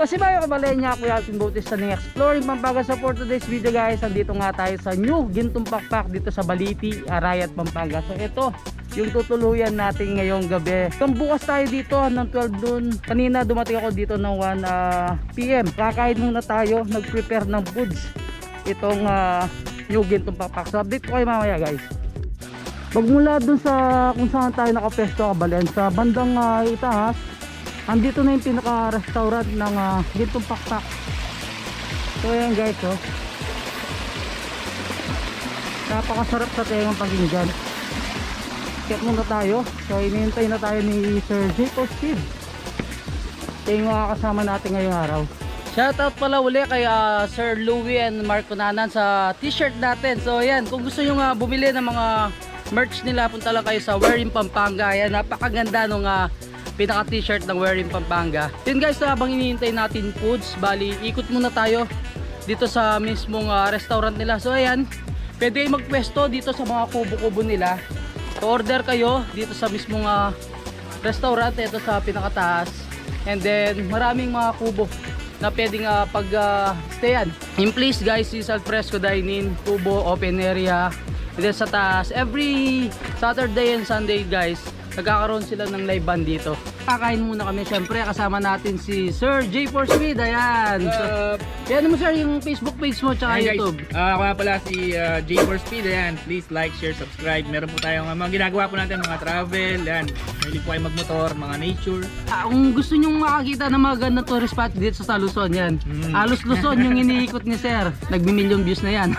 Kasi bayo kabalenya ako yung Bautista ng Exploring Pampanga. So for today's video guys, andito nga tayo sa New Gintong Pakpak dito sa Baliti, Arayat, Pampanga. So ito yung tutuluyan natin ngayong gabi. Kung bukas tayo dito ng 12 noon, kanina dumating ako dito ng 1 PM. Kakain muna tayo, nag-prepare ng foods itong New Gintong Pakpak. So update ko kayo mamaya guys. Magmula dun sa kung saan tayo nakapesto kabalen, sa bandang itaas, andito na yung pinaka-restaurant ng Gintong Pakpak. So ayan guys, oh. Napakasarap sa tengang pakinggan. Check muna tayo. So inihintay na tayo ni Sir Jacob Speed. Ito yung mga kasama natin ngayong araw. Shoutout pala uli kay Sir Louie and Marco Nanan sa t-shirt natin. So ayan, kung gusto nyo bumili ng mga merch nila, punta lang kayo sa Wearing Pampanga. Ayan, napakaganda nung pinaka t-shirt ng Wearing Pampanga. Yun guys, habang hinihintay natin foods, bali ikot muna tayo dito sa mismong restaurant nila. So ayan, pwede kayo magpwesto dito sa mga kubo-kubo nila. So order kayo dito sa mismong restaurant, ito sa pinakataas. And then maraming mga kubo na pwedeng pag-stayan. In place guys, is alfresco dining, kubo, open area. And then sa taas, every Saturday and Sunday guys, nagkakaroon sila ng live band dito. Kakain muna kami, syempre kasama natin si Sir J4 Speed. Ayan. So, yan mo sir yung Facebook page mo tsaka YouTube. Ako nga pala si J4 Speed. Ayan, please like, share, subscribe. Meron po tayong mga ginagawa po natin, mga travel. Ayan, mahilig po kayo magmotor, mga nature. Kung gusto nyong makakita ng mga ganda tourist spot dito sa Luzon, yan. Halos Luzon yung iniikot ni sir. Nagbi-million views na yan.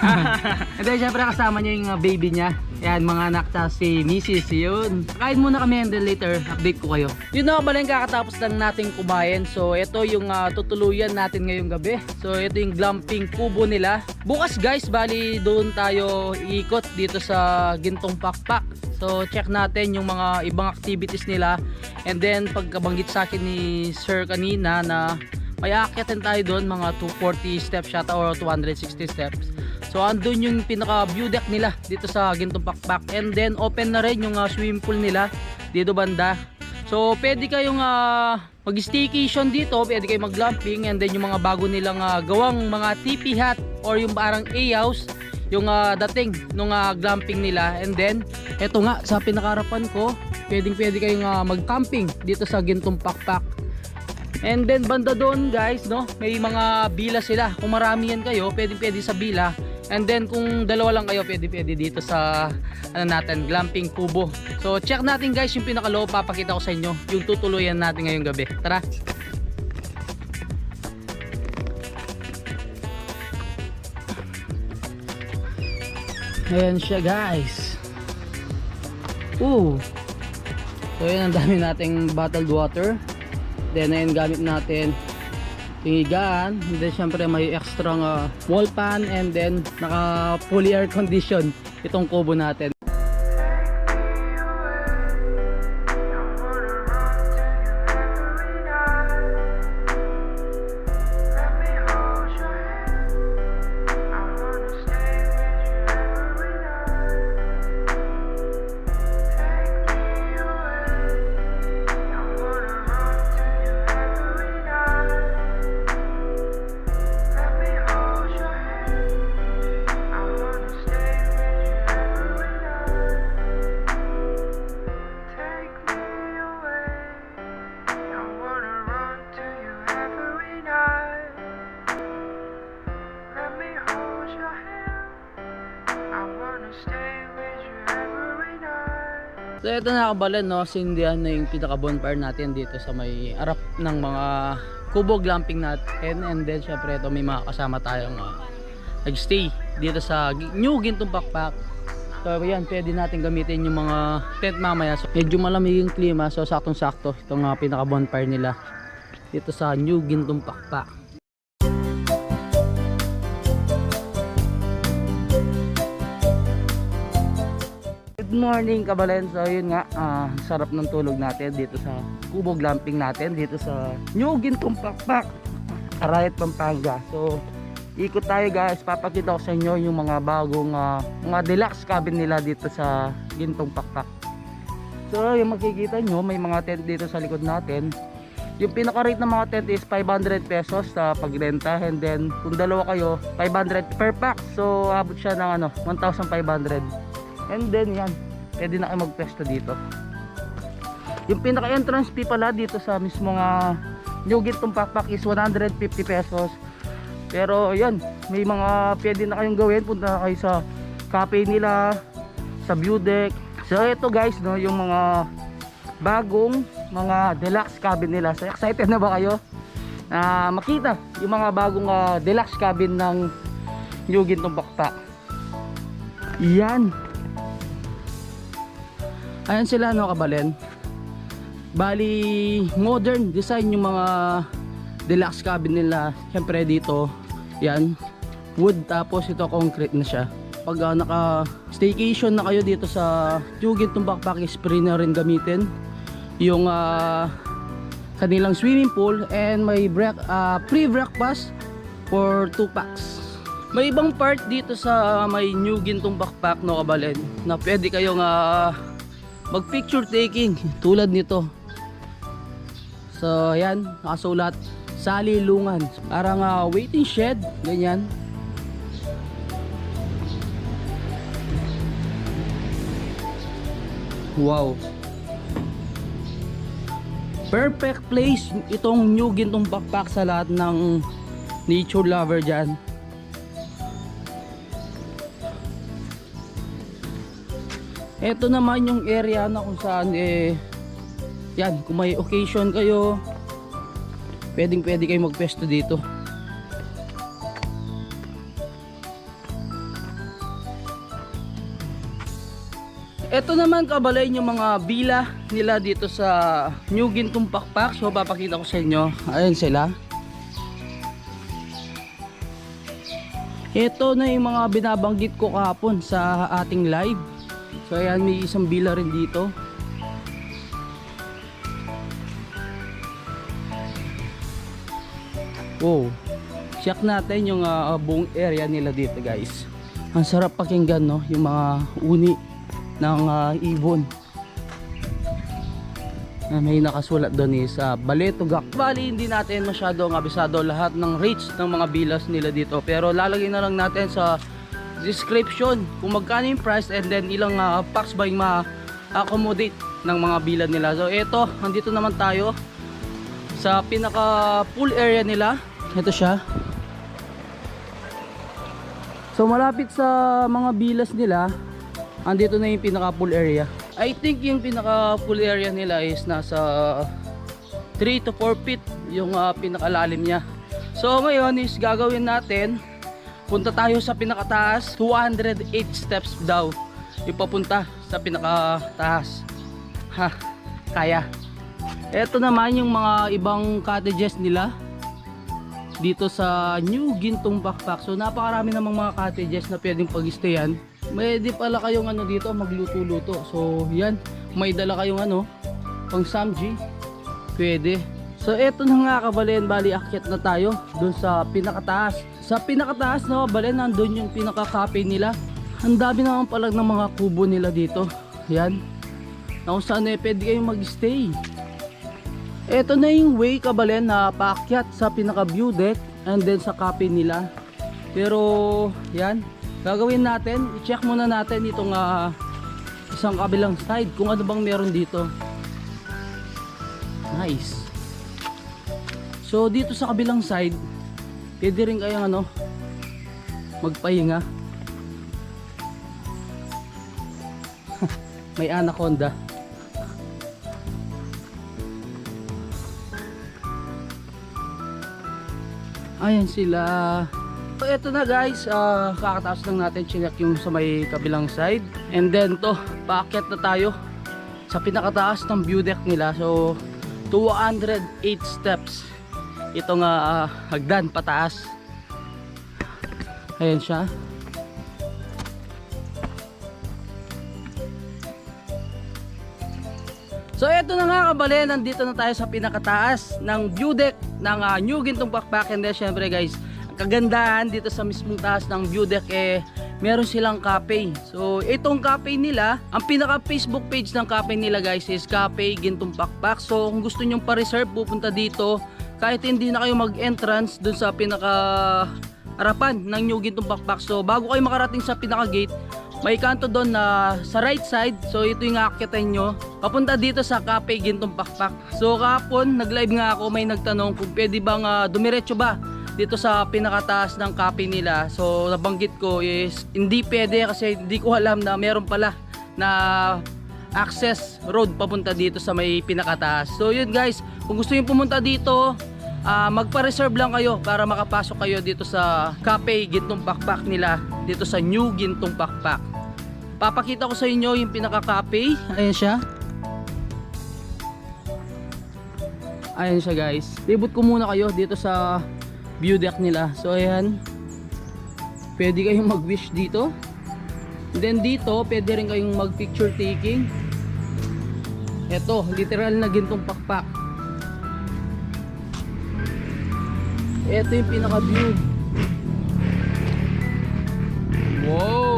And then syempre kasama niya yung baby niya. Yan, mga anak ta si Mrs. Yun. Kain muna kami and then later update ko kayo. Yun na pala yung kakatapos lang nating kumain. So ito yung tutuluyan natin ngayong gabi. So ito yung glamping kubo nila. Bukas guys, bali doon tayo iikot dito sa Gintong Pakpak. So check natin yung mga ibang activities nila. And then pagkabanggit sa akin ni Sir kanina na may aakyatin tayo doon, mga 240 steps yata or 260 steps. So andun yung pinaka view deck nila dito sa Gintong Pakpak. And then open na rin yung swimming pool nila dito banda. So pwede kayong mag-staycation dito, pwede kayong mag-glamping. And then yung mga bago nilang gawang mga tipi hut or yung parang A-house, yung dating nung glamping nila. And then eto nga sa pinakaharapan ko, pwede kayong mag-camping dito sa Gintong Pakpak. And then banda doon guys, no, may mga bila sila. Kung marami yan kayo, pwede sa bila. And then kung dalawa lang kayo, pwede dito sa natin, glamping kubo. So check natin guys yung pinakaloob, papakita ko sa inyo yung tutuluyan natin ngayong gabi. Tara. Ayan siya guys. So yun, ang dami nating bottled water. Then ayun, gamit natin higaan. And then syempre may extra wall fan. And then naka fully air condition itong kubo natin. So ito na kabalan, no, sindihan na yung pinaka bonfire natin dito sa may harap ng mga kubo glamping natin. And then syempre ito may mga kasama tayong nagstay dito sa New Gintong Pakpak. So yan, pwede natin gamitin yung mga tent mamaya. So, medyo malamig yung klima, so saktong sakto itong pinaka bonfire nila dito sa New Gintong Pakpak. Good morning Kabalen. So yun nga, sarap ng tulog natin dito sa Kubo Glamping natin dito sa New Gintong Pakpak, Arayat, Pampanga. So ikot tayo guys, papakita ko sa inyo yung mga bagong mga deluxe cabin nila dito sa Gintong Pakpak. So yung makikita nyo, may mga tent dito sa likod natin. Yung pinaka rate ng mga tent is 500 pesos sa pagrenta, and then kung dalawa kayo 500 per pack, so abot siya ng 1,500. And then yan, pwede na kayo magpesto dito. Yung pinaka entrance fee pala dito sa mismo New Gintong Pakpak is 150 pesos. Pero yan, may mga pwede na kayong gawin. Punta na kayo sa cafe nila, sa view deck. So ito guys, no, yung mga bagong mga deluxe cabin nila. So excited na ba kayo makita yung mga bagong deluxe cabin ng New Gintong Pakpak? Yan. Ayan sila, no, Kabalen. Bali modern design yung mga deluxe cabin nila. Siyempre dito, yan, wood, tapos ito concrete na siya. Pag naka staycation na kayo dito sa New Gintong Pakpak, is free na rin gamitin yung kanilang swimming pool, and may free breakfast for 2 packs. May ibang part dito sa may New Gintong Pakpak, no, Kabalen, na pwede kayong mag picture taking tulad nito. So yan, nakasulat salilungan, parang waiting shed, ganyan. Wow, perfect place itong New Gintong Pakpak sa lahat ng nature lover dyan. Ito naman yung area na kung saan yan, kung may occasion kayo, pwede kayo magpesto dito. Ito naman, Kabalen, yung mga villa nila dito sa New Gintong Pakpak. So papakita ko sa inyo. Ayan sila. Ito na yung mga binabanggit ko kahapon sa ating live. So ayan, may isang villa rin dito. Wow, check natin yung buong area nila dito guys. Ang sarap pakinggan, no, yung mga uni ng ibon. May nakasulat doon is Baletugak. Bali hindi natin masyadong abisado lahat ng rates ng mga villas nila dito, pero lalagay na lang natin sa description kung magkano yung price, and then ilang packs ba yung ma-accommodate ng mga villa nila. So eto, andito naman tayo sa pinaka pool area nila. Ito siya. So malapit sa mga villas nila, andito na yung pinaka pool area. I think yung pinaka pool area nila is nasa 3 to 4 feet yung pinakalalim niya. So ngayon is gagawin natin, punta tayo sa pinakataas. 208 steps daw yung papunta sa pinakataas. Ha, kaya. Ito naman yung mga ibang cottages nila dito sa New Gintong Pakpak. So napakarami namang mga cottages na pwedeng pag-stayan. Pwede pala kayong dito magluto-luto. So yan, may dala kayong pang samji, pwede. So eto na nga, Kabalen, bali akyat na tayo dun sa pinakataas. Sa pinakataas, no, Kabalen, nandun yung pinaka-cafe nila. Ang dami naman pala ng mga kubo nila dito. Yan, na kung saan pwede kayong mag-stay. Eto na yung way, Kabalen, na paakyat sa pinaka-view deck and then sa cafe nila. Pero yan, gagawin natin, i-check muna natin itong isang kabilang side kung ano bang meron dito. Nice. So dito sa kabilang side, pwede rin kayong magpahinga. May anaconda. Ayan sila. So ito na guys, kakataas lang natin, chinek yung sa may kabilang side. And then to, paakyat na tayo sa pinakataas ng view deck nila. So 208 steps. Ito nga hagdan pataas. Ayan siya. So eto na nga kabale, nandito na tayo sa pinakataas ng view deck ng New Gintong Pakpak. And then syempre guys, ang kagandahan dito sa mismong taas ng view deck meron silang cafe. So itong cafe nila, ang pinaka Facebook page ng cafe nila guys is Cafe Gintong Pakpak. So kung gusto nyong pa-reserve, pupunta dito kahit hindi na kayo mag-entrance dun sa pinaka harapan ng New Gintong Pakpak. So bago kayo makarating sa pinaka gate, may kanto doon na sa right side. So ito yung aakyatan nyo papunta dito sa Cafe Gintong Pakpak. So kahapon nag-live nga ako, may nagtanong kung pwede bang dumiretso ba dito sa pinakataas ng cafe nila. So nabanggit ko is hindi pwede kasi hindi ko alam na meron pala na access road papunta dito sa may pinakataas. So yun guys, kung gusto nyo pumunta dito, magpa-reserve lang kayo para makapasok kayo dito sa Cafe Gintong Pakpak nila dito sa New Gintong Pakpak. Papakita ko sa inyo yung pinaka-cafe. Ayan siya. Ayan siya guys. Libot ko muna kayo dito sa view deck nila. So ayan. Pwede kayong mag-wish dito. And then dito, pwede rin kayong mag-picture taking. Ito, literal na Gintong Pakpak. Ito yung pinaka-view. Wow!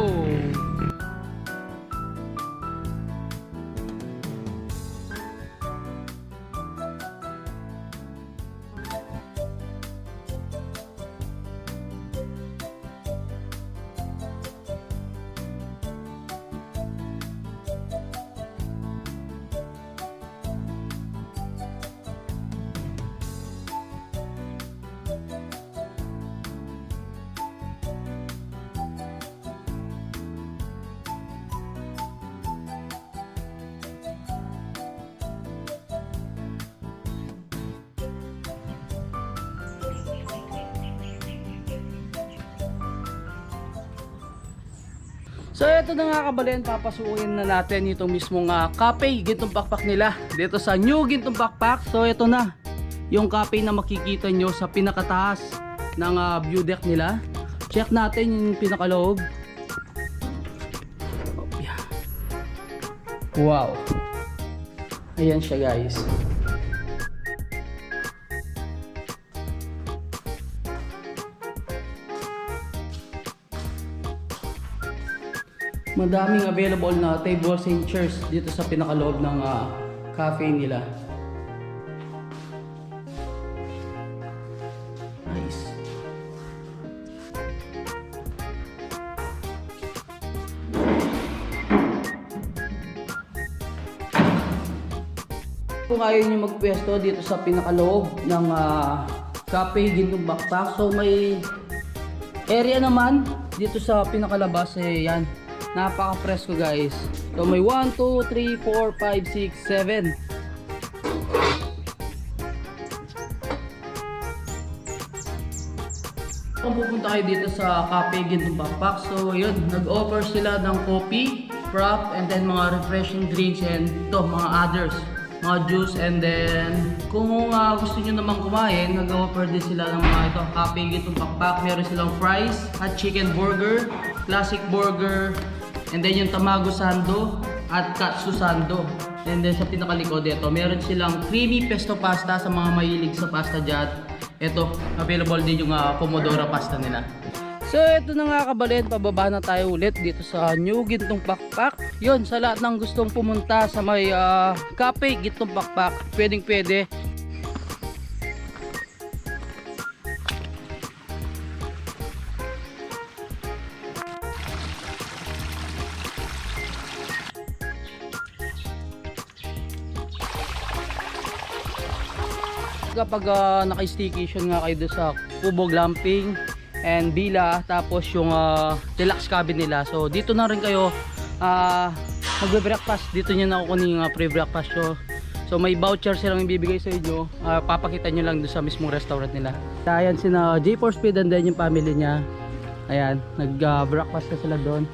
So ito na nga kabalen, papasukin na natin itong mismong Cafe Gintong Pakpak nila dito sa New Gintong Pakpak. So ito na yung cafe na makikita nyo sa pinakataas ng view deck nila. Check natin yung pinakaloob. Oh, yeah. Wow, ayan siya guys. Madaming available na tables and chairs dito sa pinakaloob ng cafe nila. Nice. Kung ayaw nyo magpwesto dito sa pinakaloob ng Cafe Gintong Pakpak, so may area naman dito sa pinakalabas yan. Napaka-presko guys. So may 1, 2, 3, 4, 5, 6, 7. Kung pupunta kayo dito sa Cafe Gintong Pakpak, so yun, nag-offer sila ng coffee, frap, and then mga refreshing drinks and ito, mga others, mga juice. And then kung gusto nyo naman kumain, nag-offer din sila ng mga ito, Cafe Gintong Pakpak. Meron silang fries, hot chicken burger, classic burger, and then yung tamago sando at katsu sando. And then sa pinakalikod dito, meron silang creamy pesto pasta sa mga mahilig sa pasta dyan. Ito, available din yung pomodoro pasta nila. So ito na nga kabalen, pababa na tayo ulit dito sa New Gintong Pakpak. Yun, sa lahat ng gustong pumunta sa may Cafe Gintong Pakpak, pwedeng pwede. Kapag naka-staycation nga kayo doon sa Kubo Glamping and Villa, tapos yung deluxe cabin nila, so dito na rin kayo magbe-breakfast. Dito nyo na kukunin yung pre-breakfast. So So may voucher silang ibibigay sa inyo. Papakita nyo lang doon sa mismong restaurant nila. Ayan sina J4 Speed and then yung family niya. Ayan, nag-breakfast na sila doon.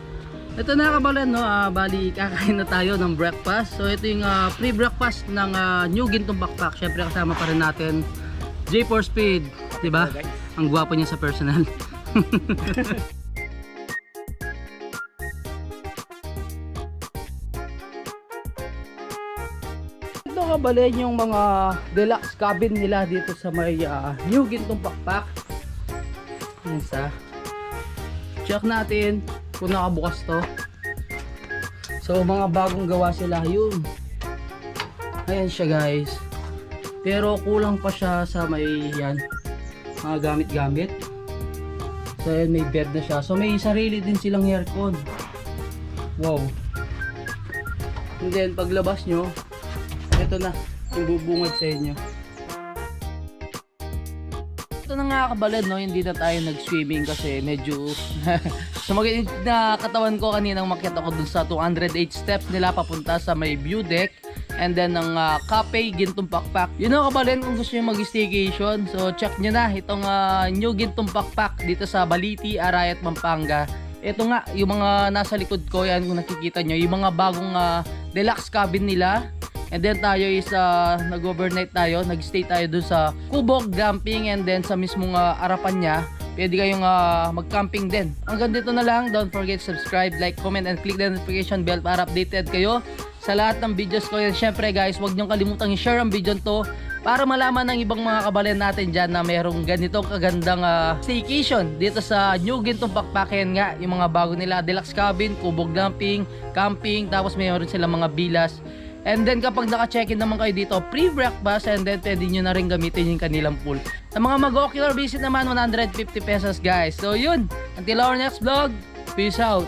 Ito na kabalan, no? Bali kakain na tayo ng breakfast. So ito yung pre-breakfast ng New Gintong Backpack. Syempre kasama pa rin natin J4 Speed, 'di ba? Ang gwapo niya sa personal. Ito kabalan yung mga deluxe cabin nila dito sa may New Gintong Backpack. Isa. Check natin kung nakabukas to. So mga bagong gawa sila yun. Ayan siya guys. Pero kulang pa siya sa may yan, mga gamit-gamit. So ayan, may bed na siya. So may sarili din silang aircon. Wow. And then paglabas nyo, ito na yung bubungad sa inyo. Ito na nga kabalad, no? Hindi na tayo nag-swimming kasi medyo sumagin na katawan ko kaninang makyat ako dun sa 208 steps nila papunta sa may view deck. And then ng Cafe Gintong Backpack. Yun know, kabalin, kung gusto nyo mag-staycation, so check nyo na itong New Gintong Backpack dito sa Baliti, Arayat, Pampanga. Ito nga, yung mga nasa likod ko, yan kung nakikita nyo, yung mga bagong deluxe cabin nila. And then tayo is nag-overnight tayo, nag-stay tayo dun sa Kubog Camping, and then sa mismong harapan niya, pwede kayong mag-camping din. Hanggang dito na lang, don't forget to subscribe, like, comment, and click the notification bell para updated kayo sa lahat ng videos ko. And syempre guys, huwag niyong kalimutang i-share ang video to para malaman ng ibang mga kabalan natin dyan na mayroong ganitong kagandang staycation dito sa New Gintong Backpack. Yan nga, yung mga bago nila, deluxe cabin, kubog camping, camping, tapos mayroon sila mga bilas. And then kapag naka-check-in naman kayo dito, pre-breakfast, and then pwede nyo na rin gamitin yung kanilang pool. Sa mga mag-ocular visit naman, 150 pesos guys. So yun, until our next vlog, peace out.